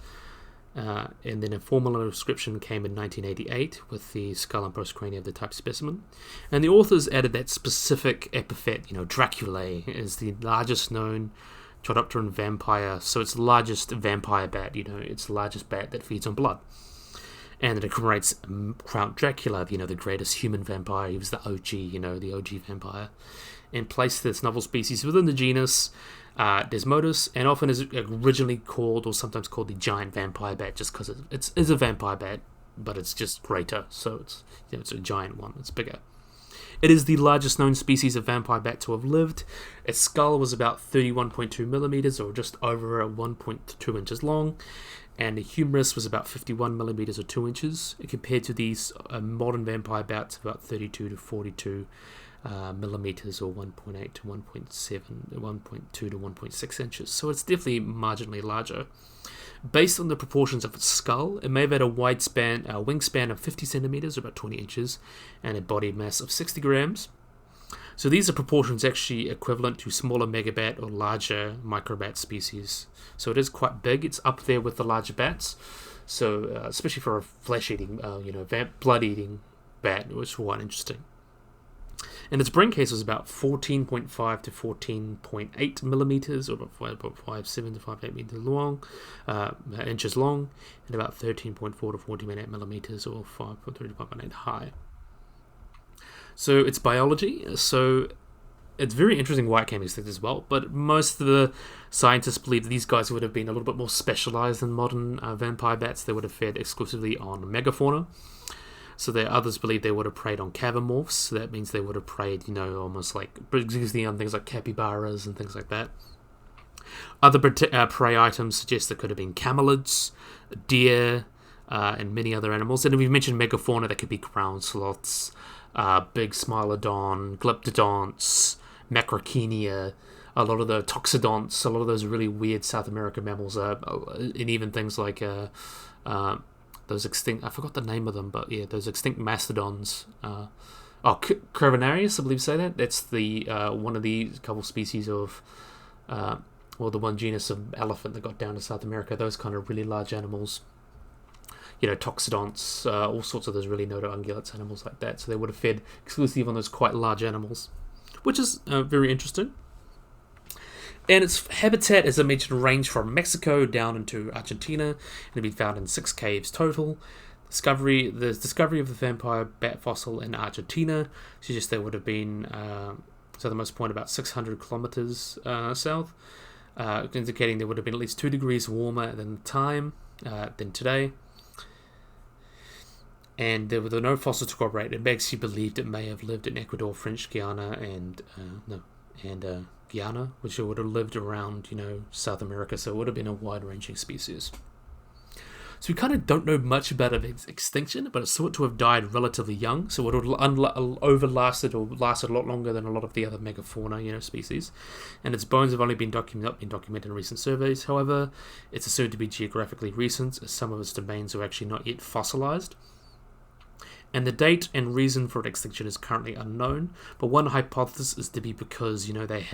And then a formal description came in 1988 with the skull and postcrania of the type specimen. And the authors added that specific epithet, Draculae is the largest known Chiropteran vampire, so it's the largest vampire bat, it's the largest bat that feeds on blood. And it commemorates Count Dracula, the greatest human vampire. He was the OG, the OG vampire. And placed this novel species within the genus Desmodus, and often is originally called, or sometimes called, the giant vampire bat, just because it is a vampire bat, but it's just greater, so it's a giant one, it's bigger. It is the largest known species of vampire bat to have lived. Its skull was about 31.2 millimeters, or just over 1.2 inches long, and the humerus was about 51 millimeters, or 2 inches, compared to these modern vampire bats about 32 to 42 millimeters, or 1.8 to 1.7, 1.2 to 1.6 inches. So it's definitely marginally larger. Based on the proportions of its skull, it may have had a wingspan of 50 centimeters, or about 20 inches, and a body mass of 60 grams. So these are proportions actually equivalent to smaller megabat or larger microbat species. So it is quite big. It's up there with the larger bats. So especially for a flesh-eating, blood-eating bat, it was quite interesting. And its brain case was about 14.5 to 14.8 millimeters, or about 5.7 to 5.8 meters long, inches long, and about 13.4 to 14.8 millimeters, or 5.3 to 5.8 high. So it's biology. So it's very interesting why it came extinct as well. But most of the scientists believe that these guys would have been a little bit more specialized than modern vampire bats. They would have fed exclusively on megafauna. So others believe they would have preyed on cavomorphs. So that means they would have preyed, almost like exclusively on things like capybaras and things like that. Other prey items suggest there could have been camelids, deer, and many other animals. And we've mentioned megafauna, that could be ground sloths, big smilodon, glyptodonts, macrauchenia, a lot of the toxodonts, a lot of those really weird South American mammals, and even things like those extinct, I forgot the name of them, but yeah, those extinct mastodons. Cravonarius, I believe say that. That's the one of the couple species of, the one genus of elephant that got down to South America. Those kind of really large animals. Toxodonts, all sorts of those really notoungulates, animals like that. So they would have fed exclusively on those quite large animals, which is very interesting. And its habitat, as I mentioned, ranged from Mexico down into Argentina, and had been found in 6 caves total. The discovery of the vampire bat fossil in Argentina suggests they would have been, so the most point, about 600 kilometers south, indicating they would have been at least 2 degrees warmer than today. And there were no fossils to corroborate. It makes you believe it may have lived in Ecuador, French Guiana, and Guyana, which would have lived around, South America. So it would have been a wide-ranging species. So we kind of don't know much about its extinction, but it's thought to have died relatively young. So it would have lasted a lot longer than a lot of the other megafauna, species. And its bones have only been documented in recent surveys. However, it's assumed to be geographically recent, as some of its domains are actually not yet fossilized. And the date and reason for its extinction is currently unknown, but one hypothesis is to be because, they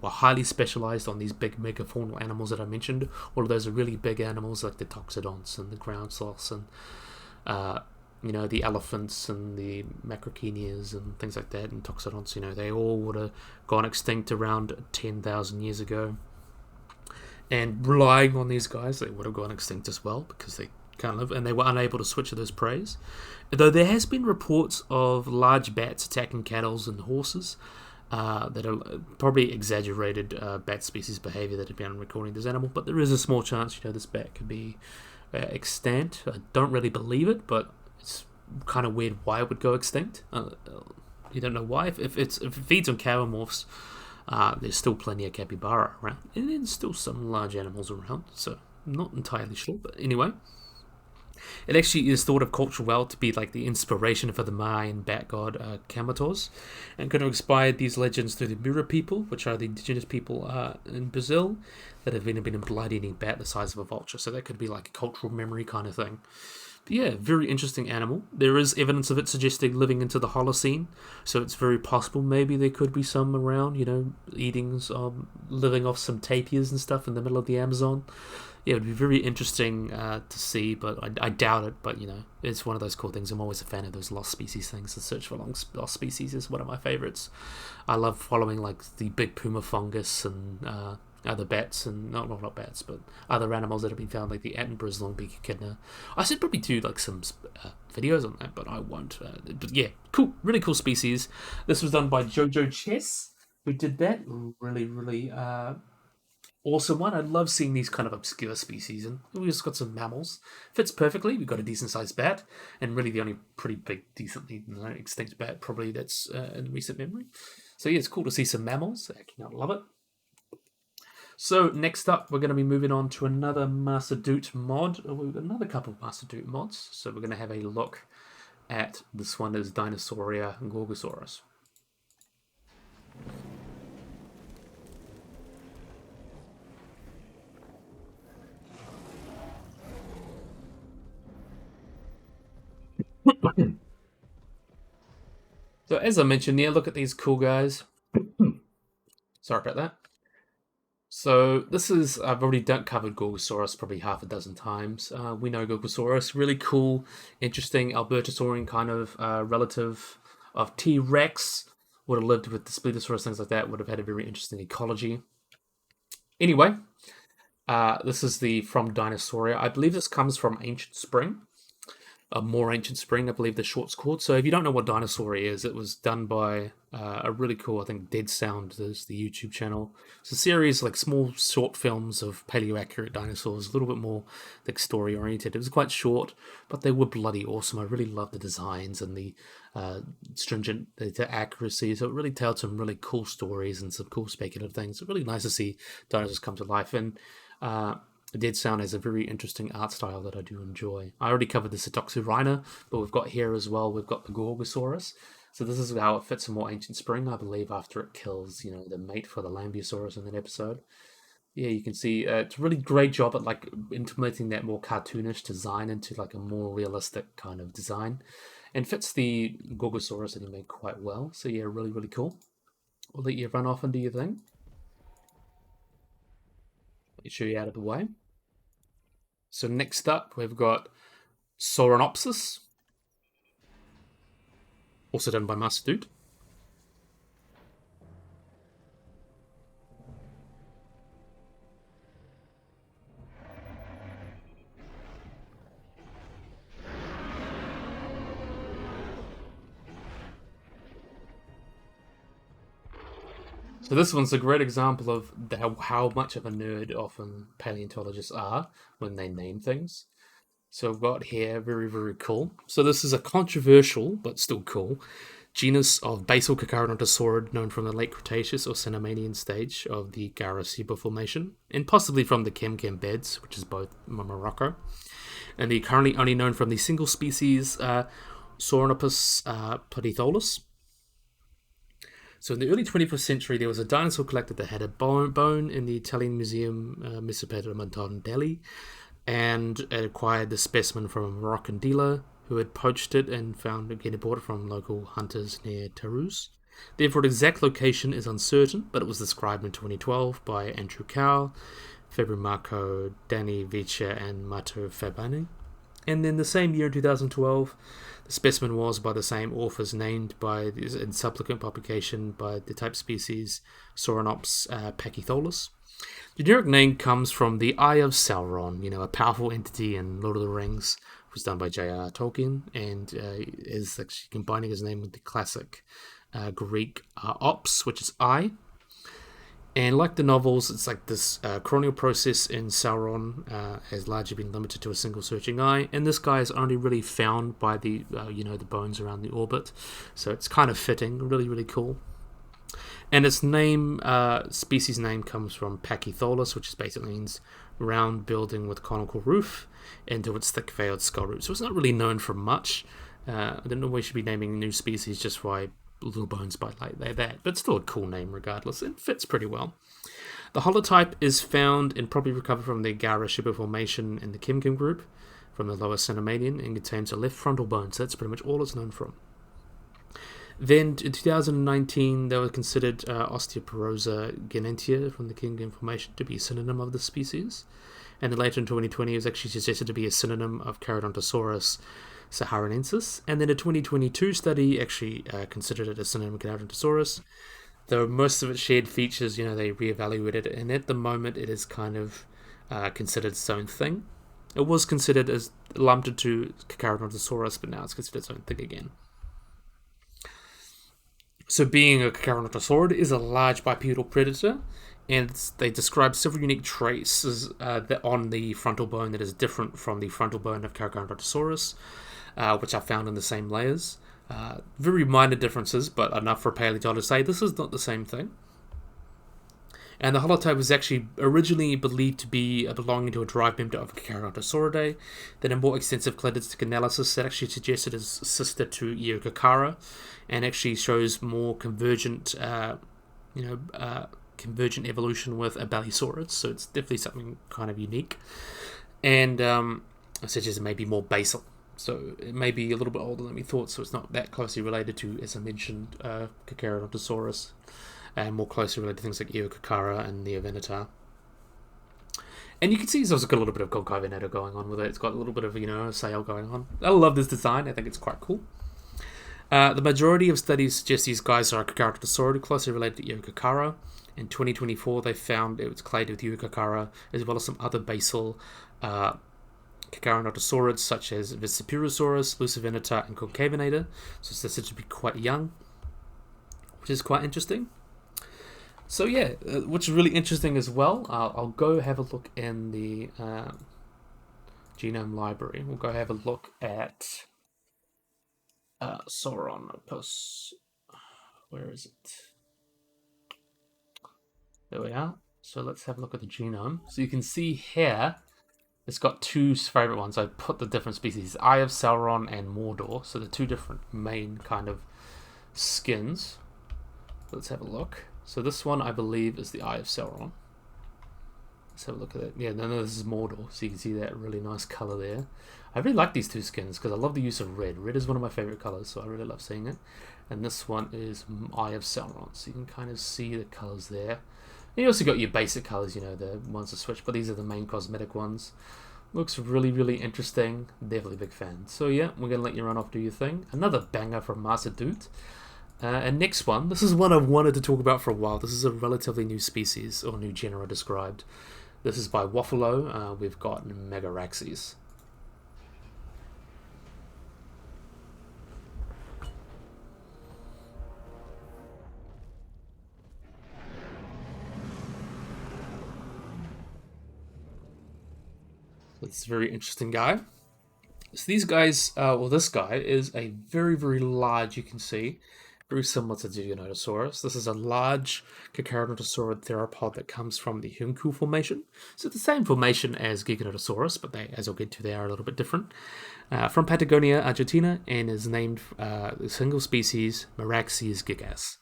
were highly specialized on these big megafaunal animals that I mentioned. All of those are really big animals like the toxodonts and the ground sloths and, the elephants and the macrauchenias and things like that, and toxodonts, they all would have gone extinct around 10,000 years ago. And relying on these guys, they would have gone extinct as well because they can't live, and they were unable to switch to those preys. Though there has been reports of large bats attacking cattle and horses that are probably exaggerated bat species behavior that have been recording this animal, but there is a small chance, this bat could be extant. I don't really believe it, but it's kind of weird why it would go extinct. You don't know why. If it feeds on cavomorphs, there's still plenty of capybara around, and there's still some large animals around, so I'm not entirely sure, but anyway. It actually is thought of culturally well to be like the inspiration for the Mayan bat god Camators, and could have inspired these legends through the Mura people, which are the indigenous people in Brazil that have been a blood-eating bat the size of a vulture. So that could be like a cultural memory kind of thing. But yeah, very interesting animal. There is evidence of it suggesting living into the Holocene, so it's very possible maybe there could be some around, eating, living off some tapirs and stuff in the middle of the Amazon. Yeah, it would be very interesting to see, but I doubt it. But, it's one of those cool things. I'm always a fan of those lost species things. The search for lost species is one of my favorites. I love following, like, the big puma fungus and other bats, and not bats, but other animals that have been found, like the Attenborough's long-beaked echidna. I should probably do, like, some videos on that, but I won't. But, yeah, cool. Really cool species. This was done by Jojo Chess, who did that. Really, really awesome one. I love seeing these kind of obscure species, and we just got some mammals. Fits perfectly. We've got a decent sized bat, and really the only pretty big, decently extinct bat probably that's in recent memory. So yeah, it's cool to see some mammals. I cannot love it. So next up, we're going to be moving on to another Master Doot mod. We've got another couple of Master Doot mods. So we're going to have a look at this one is Dinosauria and Gorgosaurus. So as I mentioned, yeah, look at these cool guys. Sorry about that. So this is, I've already covered Gorgosaurus probably half a dozen times. We know Gorgosaurus, really cool, interesting Albertosaurian kind of relative of T-Rex. Would have lived with the Spletosaurus, things like that. Would have had a very interesting ecology. Anyway, this is the from Dinosauria. I believe this comes from Ancient Spring. A more ancient spring, I believe the short's called. So if you don't know what Dinosaur is, it was done by a really cool, I think Dead Sound is the YouTube channel. It's a series like small short films of paleo-accurate dinosaurs, a little bit more like story oriented. It was quite short, but they were bloody awesome. I really loved the designs and the stringent the accuracy. So it really told some really cool stories and some cool speculative things. It's really nice to see dinosaurs come to life. And Dead Sound has a very interesting art style that I do enjoy. I already covered the Setoxurina, but we've got here as well, we've got the Gorgosaurus. So this is how it fits in more Ancient Spring, I believe, after it kills, the mate for the Lambeosaurus in that episode. Yeah, you can see it's a really great job at like implementing that more cartoonish design into like a more realistic kind of design. And fits the Gorgosaurus anime quite well. So yeah, really, really cool. We'll let you run off and do your thing. Let me show you out of the way. So next up, we've got Soranopsis, also done by Master Dude. So this one's a great example of how much of a nerd often paleontologists are when they name things. So I've got here, very, very cool. So this is a controversial, but still cool, genus of basal Carcharodontosauride known from the late Cretaceous or Cenomanian stage of the Garasiba Formation, and possibly from the Kemkem beds, which is both Morocco. And they're currently only known from the single species Sauronopus platitholus. So in the early 21st century, there was a dinosaur collector that had a bone in the Italian Museum Mesopotamia, Delhi, and it acquired the specimen from a Moroccan dealer who had poached it and bought it from local hunters near Toulouse. Therefore, its exact location is uncertain, but it was described in 2012 by Andrew Cowell, Fabio Marco, Danny Vicia, and Matteo Fabani. And then the same year, in 2012, the specimen was by the same authors named in subsequent publication by the type species Sauronops pachytholus. The generic name comes from the Eye of Sauron, a powerful entity in Lord of the Rings. It was done by J.R.R. Tolkien, and is actually combining his name with the classic Greek ops, which is eye. And like the novels, it's like this corneal process in Sauron has largely been limited to a single searching eye, and this guy is only really found by the the bones around the orbit, so it's kind of fitting, really, really cool. And its name, species name, comes from Pachytholus, which basically means round building with conical roof, into its thick veiled skull root. So it's not really known for much. I don't know why we should be naming new species just why little bones bite like that, but still a cool name regardless. It fits pretty well. The holotype is found and probably recovered from the Garashiba Formation in the Kemkem group from the lower Cenomanian and contains a left frontal bone, so that's pretty much all it's known from. Then in 2019, they were considered Osteoporosa genentia from the Kemkem Formation to be a synonym of the species. And then later in 2020, it was actually suggested to be a synonym of Carcharodontosaurus saharanensis. And then a 2022 study actually considered it a synonym of Carcharodontosaurus. Though most of its shared features, they reevaluated it. And at the moment, it is kind of considered its own thing. It was considered as lumped into Carcharodontosaurus, but now it's considered its own thing again. So being a Carcharodontosaurid is a large bipedal predator, and they describe several unique traits on the frontal bone that is different from the frontal bone of Carcharodontosaurus, which are found in the same layers. Very minor differences, but enough for a paleontologist to say this is not the same thing. And the holotype was actually originally believed to be belonging to a derived member of Carcharodontosauridae. Then a more extensive cladistic analysis that actually suggested its sister to Eocarchara, and actually shows more convergent, convergent evolution with Abelisaurids. So it's definitely something kind of unique, and suggests it may be more basal. So it may be a little bit older than we thought, so it's not that closely related to, as I mentioned, Carcharodontosaurus, and more closely related to things like Eocarchara and Neovenator. And you can see it's also got a little bit of Concavenator going on with it. It's got a little bit of, sail going on. I love this design. I think it's quite cool. The majority of studies suggest these guys are Carcharodontosaurus, closely related to Eocarchara. In 2024, they found it was clade with Eocarchara, as well as some other basal Carcharodontosaurids, such as Vicipurosaurus, Lucivenator, and Concavenator. So it's said to be quite young, which is quite interesting. So yeah, which is really interesting as well. I'll go have a look in the genome library. We'll go have a look at Sauronopus. Where is it? There we are. So let's have a look at the genome. So you can see here, it's got two favorite ones. I put the different species, Eye of Sauron and Mordor. So the two different main kind of skins. Let's have a look. So this one, I believe, is the Eye of Sauron. Let's have a look at it. Yeah, no, this is Mordor. So you can see that really nice color there. I really like these two skins because I love the use of red. Red is one of my favorite colors, so I really love seeing it. And this one is Eye of Sauron. So you can kind of see the colors there. And you also got your basic colors, the ones that switch, but these are the main cosmetic ones. Looks really, really interesting. Definitely a big fan. So yeah, we're going to let you run off, do your thing. Another banger from Master Dude. And next one, this is one I've wanted to talk about for a while. This is a relatively new species, or new genera described. This is by Waffalo. We've got Megaraxes. It's a very interesting guy. So these guys, this guy is a very, very large, you can see, very similar to Dinosaurs. This is a large Carcharodontosaurid theropod that comes from the Hinku Formation. So it's the same formation as Giganotosaurus, but they, as I'll get to, they are a little bit different. From Patagonia, Argentina, and is named the single species Meraxes gigas.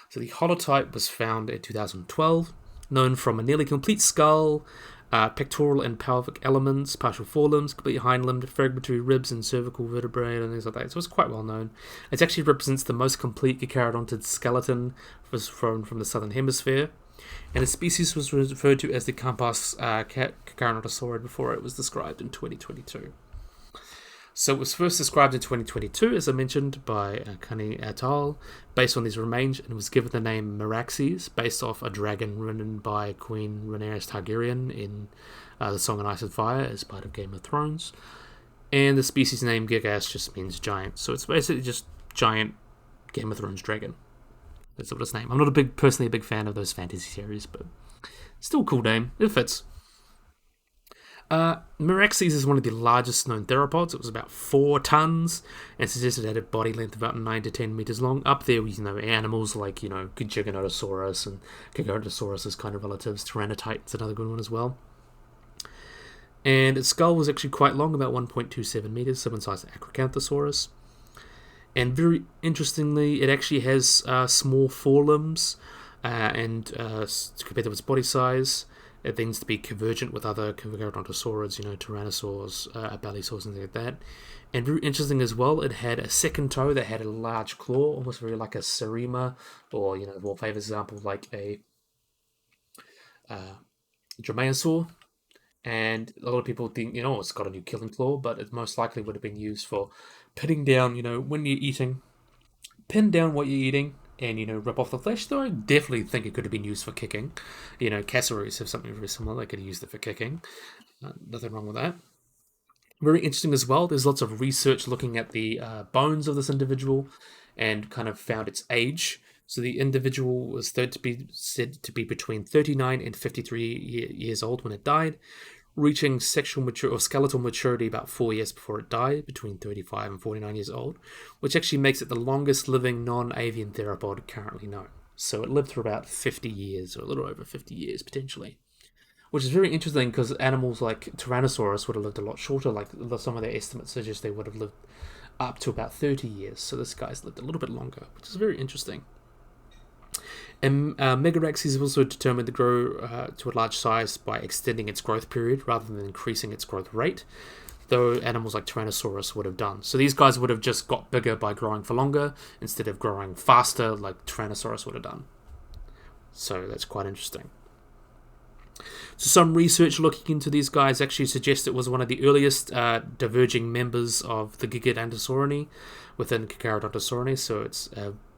So the holotype was found in 2012, known from a nearly complete skull, pectoral and pelvic elements, partial forelimbs, complete hind limb, fragmentary ribs and cervical vertebrae, and things like that. So it's quite well known. It actually represents the most complete Carcharodontid skeleton from the southern hemisphere. And the species was referred to as the Campas Carcharodontosaurid before it was described in 2022. So it was first described in 2022, as I mentioned, by Kani et al., based on these remains, and was given the name Meraxes, based off a dragon ridden by Queen Rhaenyra Targaryen in The Song of Ice and Fire, as part of Game of Thrones. And the species name Gigas just means giant, so it's basically just giant Game of Thrones dragon. That's what its name. I'm not personally a big fan of those fantasy series, but still a cool name. It fits. Meraxes is one of the largest known theropods. It was about 4 tons and suggested it had a body length of about 9 to 10 meters long. Up there with, animals like, Giganotosaurus and Giganotosaurus as kind of relatives. Tyrannotite's another good one as well. And its skull was actually quite long, about 1.27 meters, similar size to Acrocanthosaurus. And very interestingly, it actually has small forelimbs, and compared to its body size, it tends to be convergent with other Carcharodontosaurids, Tyrannosaurs, Balisaurs, and things like that. And very interesting as well, it had a second toe that had a large claw, almost very like a Serema, or, more famous example, like a Dromaeosaur. And a lot of people think, it's got a new killing claw, but it most likely would have been used for pinning down, when you're eating, pin down what you're eating, and, rip off the flesh. Though I definitely think it could have been used for kicking. Cassaroos have something very similar. They could have used it for kicking. Nothing wrong with that. Very interesting as well. There's lots of research looking at the bones of this individual and kind of found its age. So the individual was said to be between 39 and 53 years old when it died, reaching skeletal maturity about 4 years before it died, between 35 and 49 years old, which actually makes it the longest living non-avian theropod currently known. So it lived for about 50 years, or a little over 50 years potentially, which is very interesting because animals like Tyrannosaurus would have lived a lot shorter. Like some of their estimates suggest they would have lived up to about 30 years. So this guy's lived a little bit longer, which is very interesting. And Megaraxes is also determined to grow to a large size by extending its growth period rather than increasing its growth rate. though animals like Tyrannosaurus would have done. So these guys would have just got bigger by growing for longer instead of growing faster like Tyrannosaurus would have done. So that's quite interesting. So some research looking into these guys actually suggests it was one of the earliest diverging members of the Gigantosauridae within Carcharodontosauridae. So it's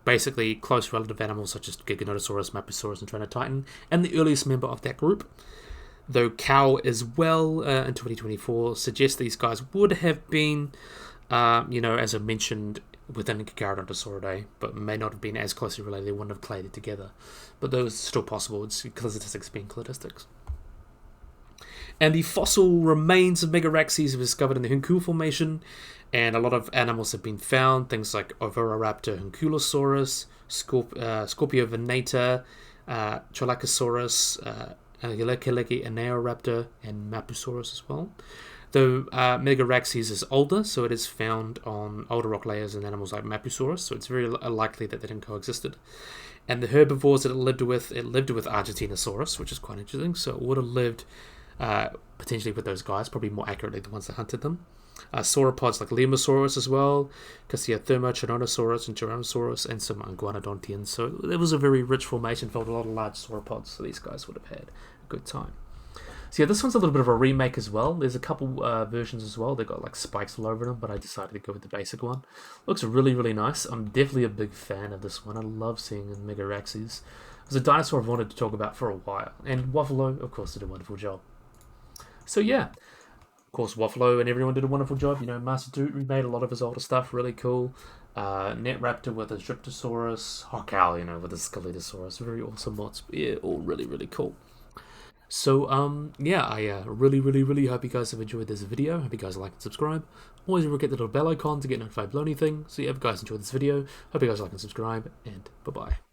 basically close relative animals such as Giganotosaurus, Mapusaurus, and Tyrannotitan, and the earliest member of that group. Though Cow as well in 2024 suggests these guys would have been, as I mentioned, within Carcharodontosauridae, but may not have been as closely related. They wouldn't have clade together. But those are still possible. It's cladostics being cladistics. And the fossil remains of Megaraxes were discovered in the Huncul Formation, and a lot of animals have been found. Things like Oviraptor Hunculosaurus, Scorpio venata, Cholacosaurus, Gilekileki Anaeroraptor, and Mapusaurus as well. Though Megaraxes is older, so it is found on older rock layers in animals like Mapusaurus, so it's very likely that they didn't coexisted. And the herbivores that it lived with Argentinosaurus, which is quite interesting, so it would have lived potentially with those guys, probably more accurately the ones that hunted them. Sauropods like Lemursaurus as well, Cassiotherma, Tyrannosaurus, and Tyrannosaurus, and some Iguanodontians. So it was a very rich formation filled with a lot of large sauropods, so these guys would have had a good time. So yeah, this one's a little bit of a remake as well. There's a couple versions as well. They've got like spikes all over them, but I decided to go with the basic one. Looks really, really nice. I'm definitely a big fan of this one. I love seeing Megaraxes. It was a dinosaur I've wanted to talk about for a while. And Waffalo, of course, did a wonderful job. So yeah, of course, Waffalo and everyone did a wonderful job. Master Doot remade a lot of his older stuff, really cool. Netraptor with his Dryptosaurus, Hawkowl, with his Scelidosaurus, very awesome mods. Yeah, all really, really cool. So, I really, really, really hope you guys have enjoyed this video. Hope you guys like and subscribe. Always remember to get the little bell icon to get notified of anything. So yeah, if you guys enjoyed this video, hope you guys like and subscribe, and bye-bye.